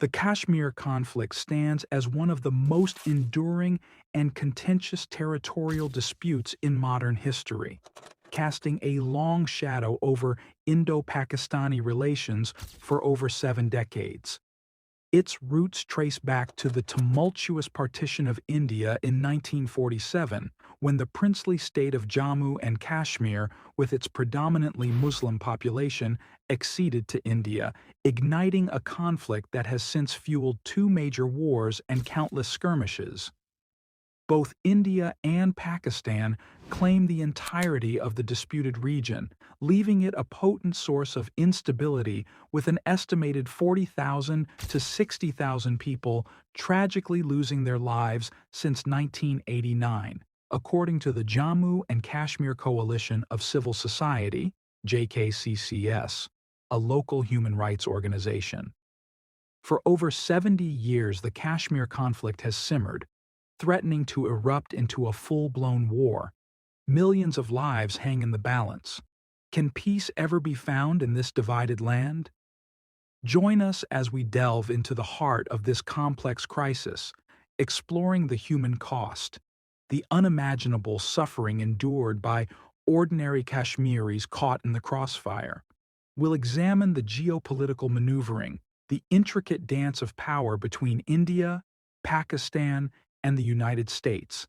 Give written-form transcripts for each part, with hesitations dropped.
The Kashmir conflict stands as one of the most enduring and contentious territorial disputes in modern history, casting a long shadow over Indo-Pakistani relations for over 7 decades. Its roots trace back to the tumultuous partition of India in 1947, when the princely state of Jammu and Kashmir, with its predominantly Muslim population, acceded to India, igniting a conflict that has since fueled two major wars and countless skirmishes. Both India and Pakistan claim the entirety of the disputed region, leaving it a potent source of instability with an estimated 40,000 to 60,000 people tragically losing their lives since 1989, according to the Jammu and Kashmir Coalition of Civil Society, JKCCS, a local human rights organization. For over 70 years, the Kashmir conflict has simmered, threatening to erupt into a full-blown war. Millions of lives hang in the balance. Can peace ever be found in this divided land? Join us as we delve into the heart of this complex crisis, exploring the human cost, the unimaginable suffering endured by ordinary Kashmiris caught in the crossfire. We'll examine the geopolitical maneuvering, the intricate dance of power between India, Pakistan, and the United States,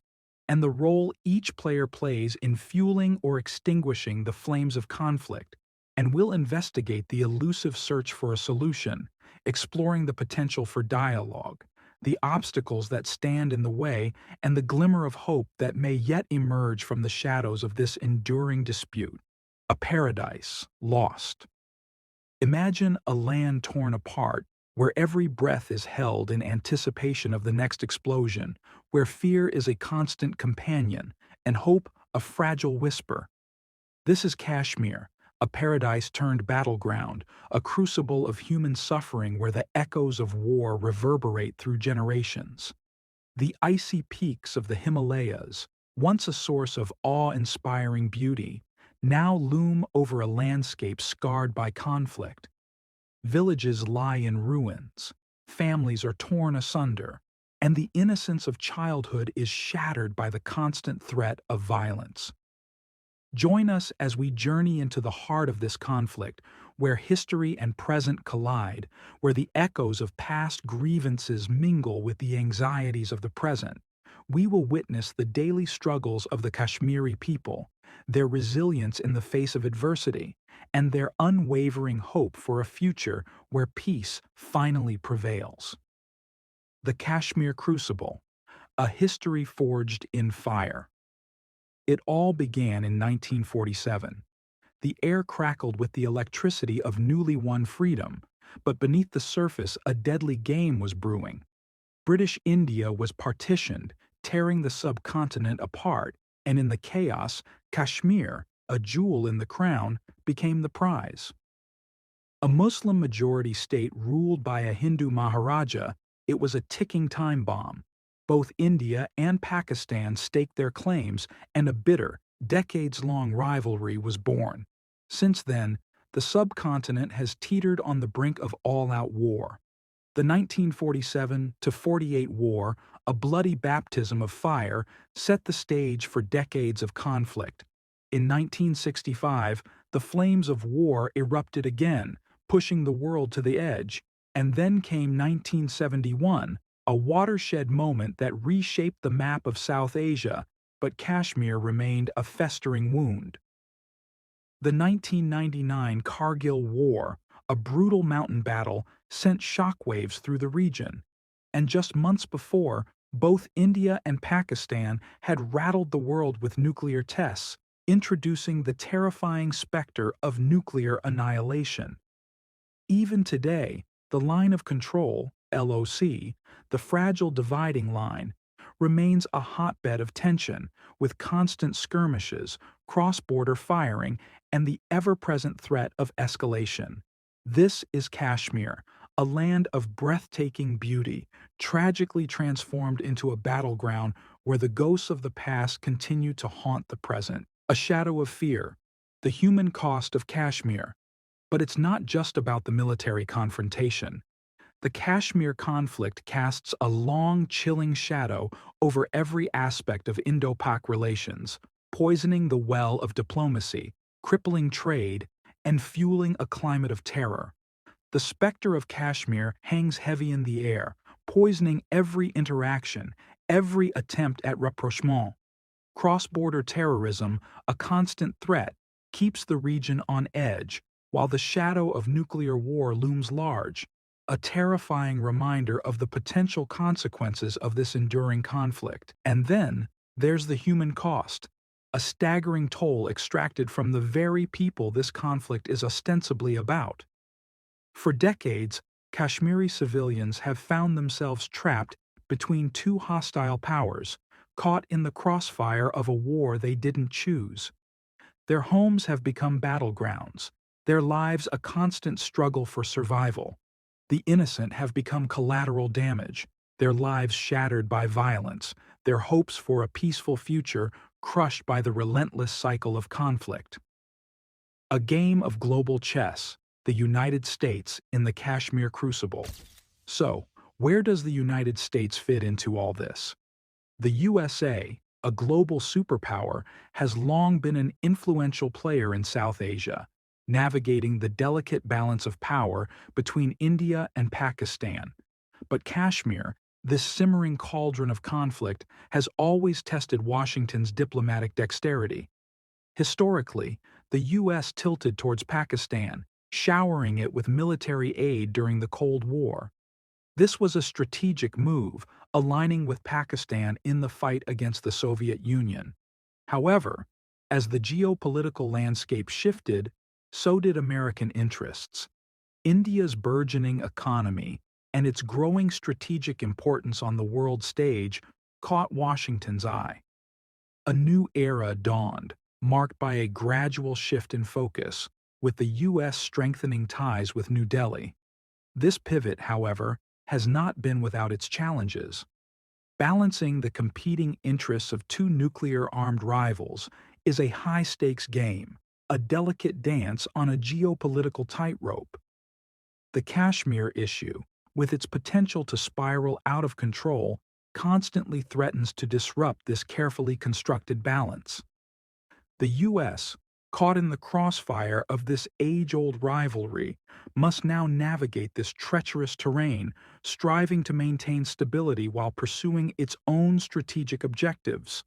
and the role each player plays in fueling or extinguishing the flames of conflict, and we'll investigate the elusive search for a solution, exploring the potential for dialogue, the obstacles that stand in the way, and the glimmer of hope that may yet emerge from the shadows of this enduring dispute. A paradise lost. Imagine a land torn apart, where every breath is held in anticipation of the next explosion, where fear is a constant companion and hope a fragile whisper. This is Kashmir, a paradise turned battleground, a crucible of human suffering where the echoes of war reverberate through generations. The icy peaks of the Himalayas, once a source of awe-inspiring beauty, now loom over a landscape scarred by conflict. Villages lie in ruins, families are torn asunder, and the innocence of childhood is shattered by the constant threat of violence. Join us as we journey into the heart of this conflict, where history and present collide, where the echoes of past grievances mingle with the anxieties of the present. We will witness the daily struggles of the Kashmiri people, their resilience in the face of adversity, and their unwavering hope for a future where peace finally prevails. The Kashmir Crucible, a history forged in fire. It all began in 1947. The air crackled with the electricity of newly won freedom, but beneath the surface a deadly game was brewing. British India was partitioned, tearing the subcontinent apart, and in the chaos, Kashmir, a jewel in the crown, became the prize. A Muslim-majority state ruled by a Hindu Maharaja, it was a ticking time bomb. Both India and Pakistan staked their claims, and a bitter, decades-long rivalry was born. Since then, the subcontinent has teetered on the brink of all-out war. The 1947-48 war, a bloody baptism of fire, set the stage for decades of conflict. In 1965, the flames of war erupted again, pushing the world to the edge, and then came 1971, a watershed moment that reshaped the map of South Asia, but Kashmir remained a festering wound. The 1999 Kargil War, a brutal mountain battle, sent shockwaves through the region, and just months before, both India and Pakistan had rattled the world with nuclear tests, introducing the terrifying specter of nuclear annihilation. Even today, the line of control, LOC, the fragile dividing line, remains a hotbed of tension, with constant skirmishes, cross-border firing, and the ever-present threat of escalation. This is Kashmir, a land of breathtaking beauty, tragically transformed into a battleground where the ghosts of the past continue to haunt the present. A shadow of fear, the human cost of Kashmir. But it's not just about the military confrontation. The Kashmir conflict casts a long, chilling shadow over every aspect of Indo-Pak relations, poisoning the well of diplomacy, crippling trade, and fueling a climate of terror. The specter of Kashmir hangs heavy in the air, poisoning every interaction, every attempt at rapprochement. Cross-border terrorism, a constant threat, keeps the region on edge, while the shadow of nuclear war looms large, a terrifying reminder of the potential consequences of this enduring conflict. And then, there's the human cost, a staggering toll extracted from the very people this conflict is ostensibly about. For decades, Kashmiri civilians have found themselves trapped between two hostile powers, caught in the crossfire of a war they didn't choose. Their homes have become battlegrounds, their lives a constant struggle for survival. The innocent have become collateral damage, their lives shattered by violence, their hopes for a peaceful future crushed by the relentless cycle of conflict. A game of global chess, the United States in the Kashmir crucible. So, where does the United States fit into all this? The USA, a global superpower, has long been an influential player in South Asia, navigating the delicate balance of power between India and Pakistan. But Kashmir, this simmering cauldron of conflict, has always tested Washington's diplomatic dexterity. Historically, the U.S. tilted towards Pakistan, showering it with military aid during the Cold War. This was a strategic move, aligning with Pakistan in the fight against the Soviet Union. However, as the geopolitical landscape shifted, so did American interests. India's burgeoning economy and its growing strategic importance on the world stage caught Washington's eye. A new era dawned, marked by a gradual shift in focus, with the U.S. strengthening ties with New Delhi. This pivot, however, has not been without its challenges. Balancing the competing interests of two nuclear-armed rivals is a high-stakes game, a delicate dance on a geopolitical tightrope. The Kashmir issue, with its potential to spiral out of control, constantly threatens to disrupt this carefully constructed balance. The U.S., caught in the crossfire of this age-old rivalry, must now navigate this treacherous terrain, striving to maintain stability while pursuing its own strategic objectives.